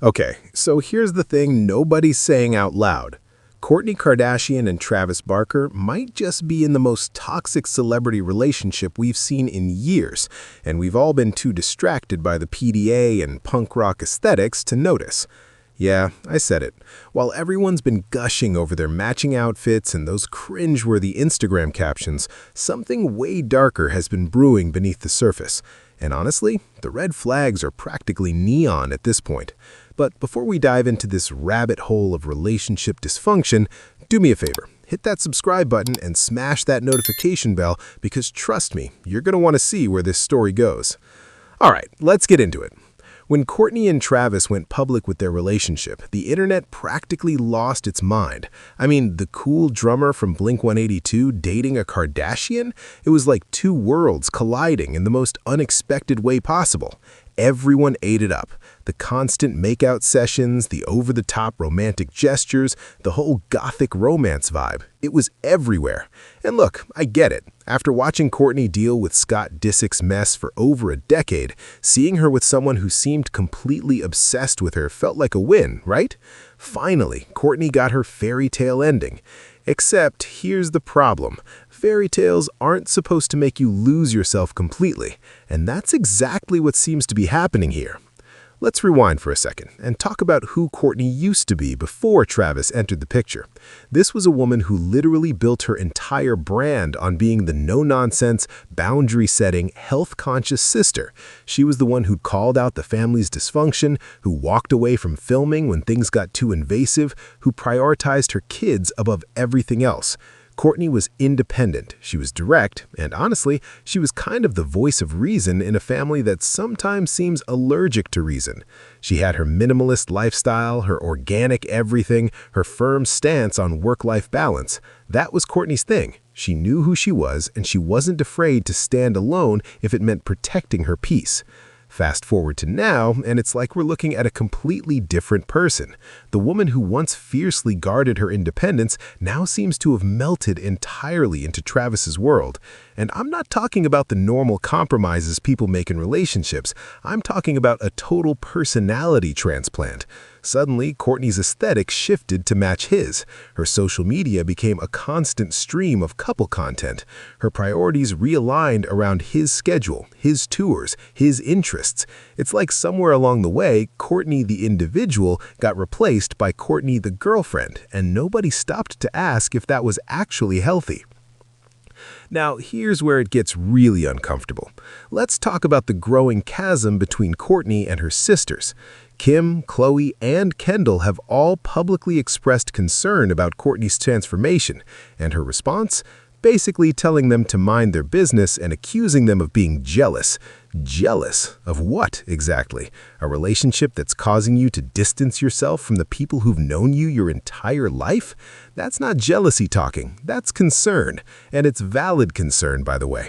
Okay, so here's the thing nobody's saying out loud. Kourtney Kardashian and Travis Barker might just be in the most toxic celebrity relationship we've seen in years, and we've all been too distracted by the PDA and punk rock aesthetics to notice. Yeah, I said it. While everyone's been gushing over their matching outfits and those cringe-worthy Instagram captions, something way darker has been brewing beneath the surface. And honestly, the red flags are practically neon at this point. But before we dive into this rabbit hole of relationship dysfunction, do me a favor. Hit that subscribe button and smash that notification bell because trust me, you're going to want to see where this story goes. All right, let's get into it. When Kourtney and Travis went public with their relationship, the internet practically lost its mind. I mean, the cool drummer from Blink-182 dating a Kardashian? It was like two worlds colliding in the most unexpected way possible. Everyone ate it up. The constant makeout sessions, the over-the-top romantic gestures, the whole gothic romance vibe. It was everywhere. And look, I get it. After watching Kourtney deal with Scott Disick's mess for over a decade, seeing her with someone who seemed completely obsessed with her felt like a win, right? Finally, Kourtney got her fairy tale ending. Except, here's the problem. Fairy tales aren't supposed to make you lose yourself completely, and that's exactly what seems to be happening here. Let's rewind for a second and talk about who Kourtney used to be before Travis entered the picture. This was a woman who literally built her entire brand on being the no-nonsense, boundary-setting, health-conscious sister. She was the one who called out the family's dysfunction, who walked away from filming when things got too invasive, who prioritized her kids above everything else. Kourtney was independent, she was direct, and honestly, she was kind of the voice of reason in a family that sometimes seems allergic to reason. She had her minimalist lifestyle, her organic everything, her firm stance on work-life balance. That was Kourtney's thing. She knew who she was, and she wasn't afraid to stand alone if it meant protecting her peace. Fast forward to now, and it's like we're looking at a completely different person. The woman who once fiercely guarded her independence now seems to have melted entirely into Travis's world. And I'm not talking about the normal compromises people make in relationships. I'm talking about a total personality transplant. Suddenly, Kourtney's aesthetic shifted to match his. Her social media became a constant stream of couple content. Her priorities realigned around his schedule, his tours, his interests. It's like somewhere along the way, Kourtney the individual got replaced by Kourtney the girlfriend, and nobody stopped to ask if that was actually healthy. Now, here's where it gets really uncomfortable. Let's talk about the growing chasm between Kourtney and her sisters. Kim, Khloe, and Kendall have all publicly expressed concern about Kourtney's transformation, and her response? Basically telling them to mind their business and accusing them of being jealous. Jealous of what, exactly? A relationship that's causing you to distance yourself from the people who've known you your entire life? That's not jealousy talking, that's concern. And it's valid concern, by the way.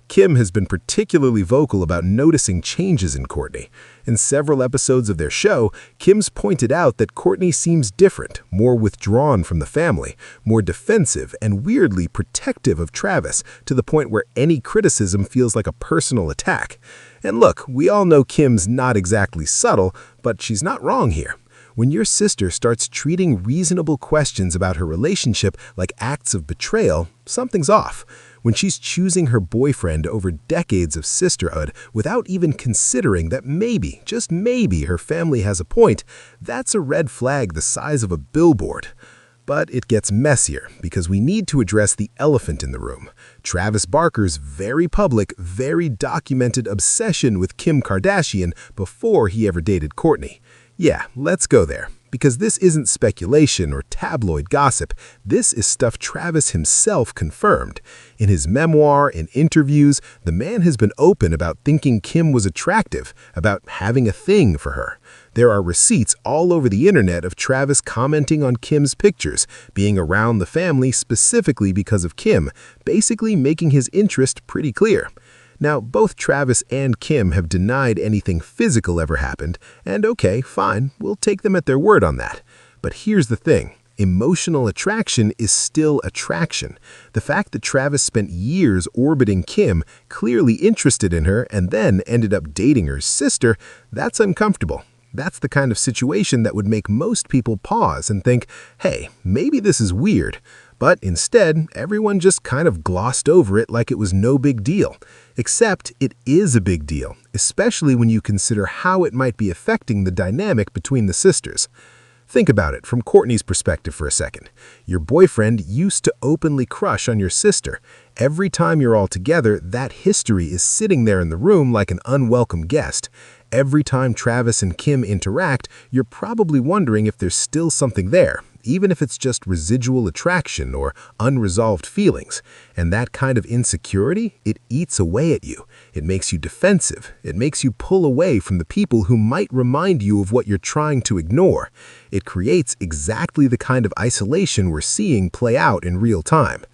Kim has been particularly vocal about noticing changes in Kourtney. In several episodes of their show, Kim's pointed out that Kourtney seems different, more withdrawn from the family, more defensive and weirdly protective of Travis, to the point where any criticism feels like a personal attack. And look, we all know Kim's not exactly subtle, but she's not wrong here. When your sister starts treating reasonable questions about her relationship like acts of betrayal, something's off. When she's choosing her boyfriend over decades of sisterhood without even considering that maybe, just maybe, her family has a point, that's a red flag the size of a billboard. But it gets messier because we need to address the elephant in the room. Travis Barker's very public, very documented obsession with Kim Kardashian before he ever dated Kourtney. Yeah, let's go there. because this isn't speculation or tabloid gossip. This is stuff Travis himself confirmed. In his memoir, in interviews, the man has been open about thinking Kim was attractive, about having a thing for her. There are receipts all over the internet of Travis commenting on Kim's pictures, being around the family specifically because of Kim, basically making his interest pretty clear. Now, both Travis and Kim have denied anything physical ever happened, and okay, fine, we'll take them at their word on that. But here's the thing. Emotional attraction is still attraction. The fact that Travis spent years orbiting Kim, clearly interested in her, and then ended up dating her sister, that's uncomfortable. That's the kind of situation that would make most people pause and think, hey, maybe this is weird. But instead, everyone just kind of glossed over it like it was no big deal. Except it is a big deal, especially when you consider how it might be affecting the dynamic between the sisters. Think about it from Kourtney's perspective for a second. Your boyfriend used to openly crush on your sister. Every time you're all together, that history is sitting there in the room like an unwelcome guest. Every time Travis and Kim interact, you're probably wondering if there's still something there, even if it's just residual attraction or unresolved feelings. And that kind of insecurity, it eats away at you. It makes you defensive. It makes you pull away from the people who might remind you of what you're trying to ignore. It creates exactly the kind of isolation we're seeing play out in real time.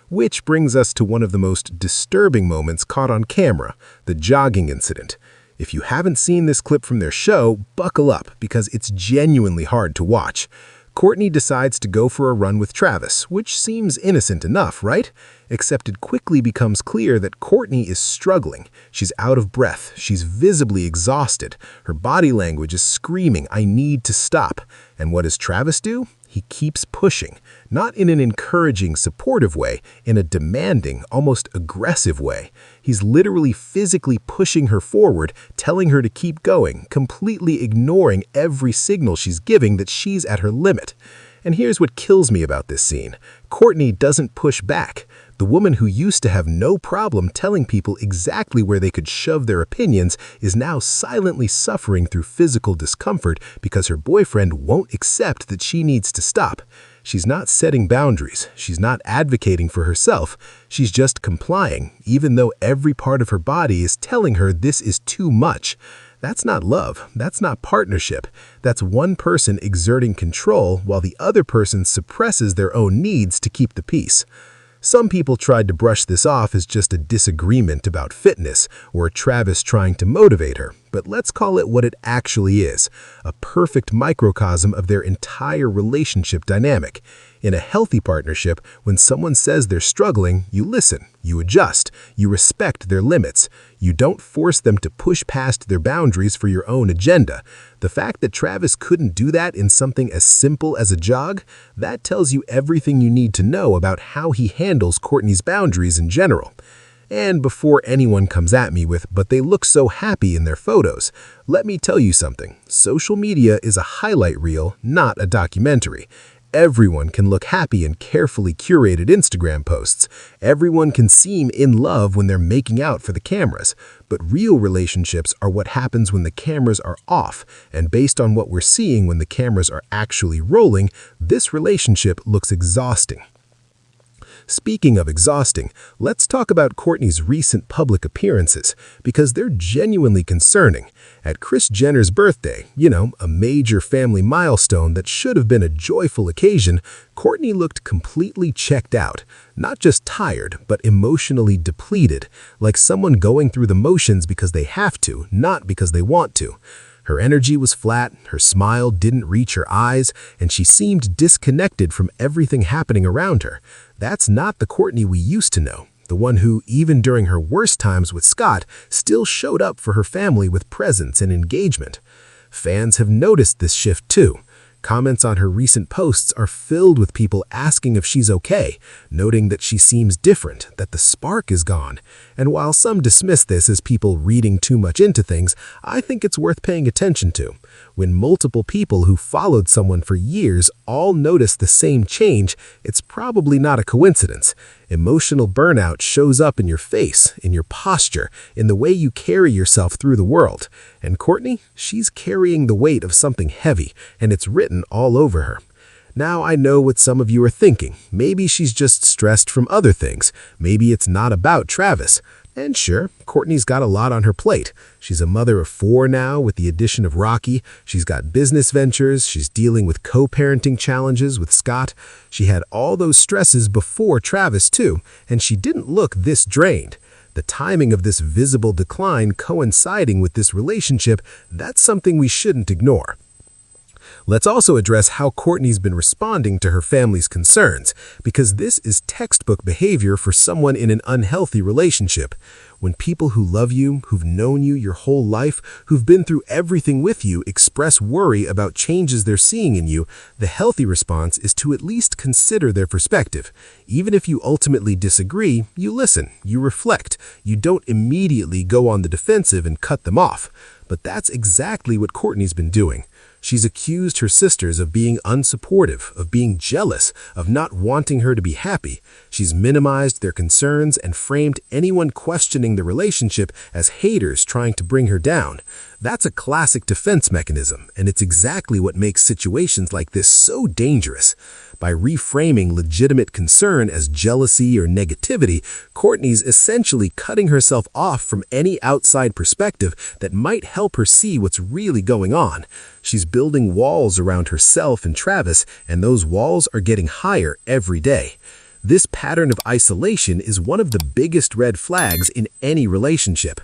Which brings us to one of the most disturbing moments caught on camera, the jogging incident. If you haven't seen this clip from their show, buckle up because it's genuinely hard to watch. Kourtney decides to go for a run with Travis, which seems innocent enough, right? Except it quickly becomes clear that Kourtney is struggling. She's out of breath. She's visibly exhausted. Her body language is screaming, "I need to stop." And what does Travis do? He keeps pushing, not in an encouraging, supportive way, in a demanding, almost aggressive way. He's literally physically pushing her forward, telling her to keep going, completely ignoring every signal she's giving that she's at her limit. And here's what kills me about this scene. Kourtney doesn't push back. The woman who used to have no problem telling people exactly where they could shove their opinions is now silently suffering through physical discomfort because her boyfriend won't accept that she needs to stop. She's not setting boundaries. She's not advocating for herself. She's just complying, even though every part of her body is telling her this is too much. That's not love. That's not partnership. That's one person exerting control while the other person suppresses their own needs to keep the peace. Some people tried to brush this off as just a disagreement about fitness or Travis trying to motivate her, but let's call it what it actually is, a perfect microcosm of their entire relationship dynamic. In a healthy partnership, when someone says they're struggling, you listen, you adjust, you respect their limits. You don't force them to push past their boundaries for your own agenda. The fact that Travis couldn't do that in something as simple as a jog, that tells you everything you need to know about how he handles Kourtney's boundaries in general. And before anyone comes at me with, "But they look so happy in their photos," let me tell you something. Social media is a highlight reel, not a documentary. Everyone can look happy in carefully curated Instagram posts. Everyone can seem in love when they're making out for the cameras. But real relationships are what happens when the cameras are off. And based on what we're seeing when the cameras are actually rolling, this relationship looks exhausting. Speaking of exhausting, let's talk about Kourtney's recent public appearances, because they're genuinely concerning. At Kris Jenner's birthday, a major family milestone that should have been a joyful occasion, Kourtney looked completely checked out. Not just tired, but emotionally depleted, like someone going through the motions because they have to, not because they want to. Her energy was flat, her smile didn't reach her eyes, and she seemed disconnected from everything happening around her. That's not the Kourtney we used to know, the one who, even during her worst times with Scott, still showed up for her family with presence and engagement. Fans have noticed this shift too. Comments on her recent posts are filled with people asking if she's okay, noting that she seems different, that the spark is gone. And while some dismiss this as people reading too much into things, I think it's worth paying attention to. When multiple people who followed someone for years all notice the same change, it's probably not a coincidence. Emotional burnout shows up in your face, in your posture, in the way you carry yourself through the world. And Kourtney, she's carrying the weight of something heavy, and it's written all over her. Now I know what some of you are thinking. Maybe she's just stressed from other things. Maybe it's not about Travis. And sure, Kourtney's got a lot on her plate. She's a mother of 4 now with the addition of Rocky. She's got business ventures. She's dealing with co-parenting challenges with Scott. She had all those stresses before Travis too, and she didn't look this drained. The timing of this visible decline coinciding with this relationship, that's something we shouldn't ignore. Let's also address how Kourtney's been responding to her family's concerns, because this is textbook behavior for someone in an unhealthy relationship. When people who love you, who've known you your whole life, who've been through everything with you, express worry about changes they're seeing in you, the healthy response is to at least consider their perspective. Even if you ultimately disagree, you listen, you reflect, you don't immediately go on the defensive and cut them off. But that's exactly what Kourtney's been doing. She's accused her sisters of being unsupportive, of being jealous, of not wanting her to be happy. She's minimized their concerns and framed anyone questioning the relationship as haters trying to bring her down. That's a classic defense mechanism, and it's exactly what makes situations like this so dangerous. By reframing legitimate concern as jealousy or negativity, Kourtney's essentially cutting herself off from any outside perspective that might help her see what's really going on. She's building walls around herself and Travis, and those walls are getting higher every day. This pattern of isolation is one of the biggest red flags in any relationship.